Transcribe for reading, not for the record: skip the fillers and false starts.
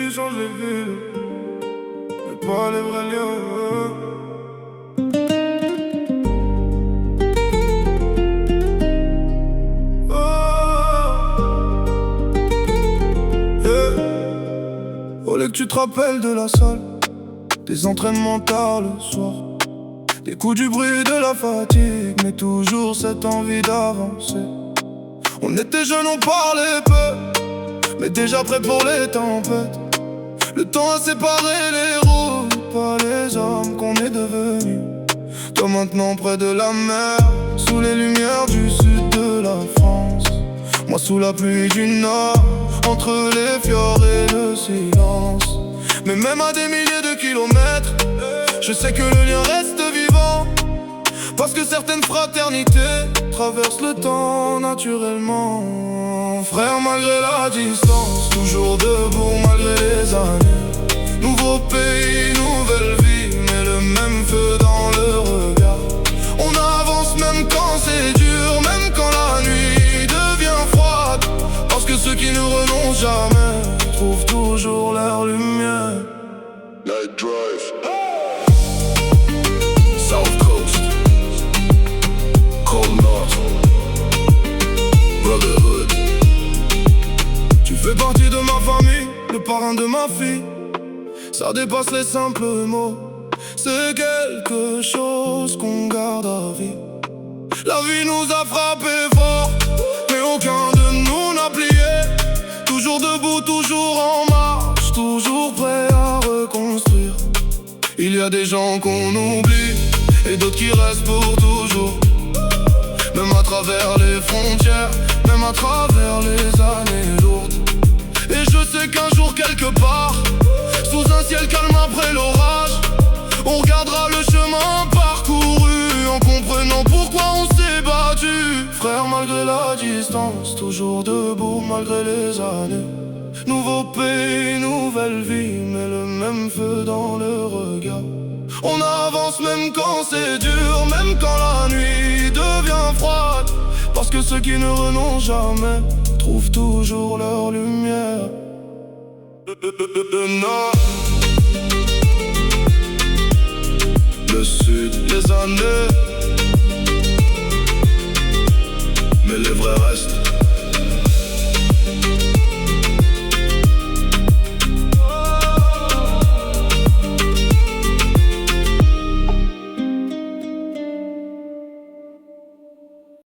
qui changent les villes, mais pas les vrais liens. Fallait que tu te rappelles de la salle, des entraînements tard le soir, des coups du bruit de la fatigue, mais toujours cette envie d'avancer. On était jeunes, on parlait peu, mais déjà prêts pour les tempêtes. Le temps a séparé les routes, pas les hommes qu'on est devenus. Toi maintenant près de la mer, sous les lumières du sud de la France, moi sous la pluie du nord, entre les fjords et le silence. Mais même à des milliers de kilomètres, je sais que le lien reste vivant, parce que certaines fraternités traversent le temps naturellement. Frère, malgré la distance, toujours debout malgré les années. Nouveau pays, nouvelle vie, mais le même feu dans le regard. On avance même quand c'est dur, même quand la nuit devient froide, parce que ceux qui ne renoncent jamais trouvent toujours leur lumière. Night Drive, South Coast, Cold North, Brotherhood. Tu fais partie de ma famille, le parrain de ma fille. Ça dépasse les simples mots, c'est quelque chose qu'on garde à vie. La vie nous a frappé fort, mais aucun de nous n'a plié. Toujours debout, toujours en marche, toujours prêt à reconstruire. Il y a des gens qu'on oublie et d'autres qui restent pour toujours. Même à travers les frontières, même à travers les années lourdes. Et je sais qu'un jour quelque part, sous un ciel calme après l'orage, on regardera le chemin parcouru en comprenant pourquoi on s'est battu. Frère, malgré la distance, toujours debout malgré les années. Nouveau pays, nouvelle vie, mais le même feu dans le regard. On avance même quand c'est dur, même quand la nuit devient froide, parce que ceux qui ne renoncent jamais trouvent toujours leur lumière. Le nord, le sud, les années, mais les vrais restent.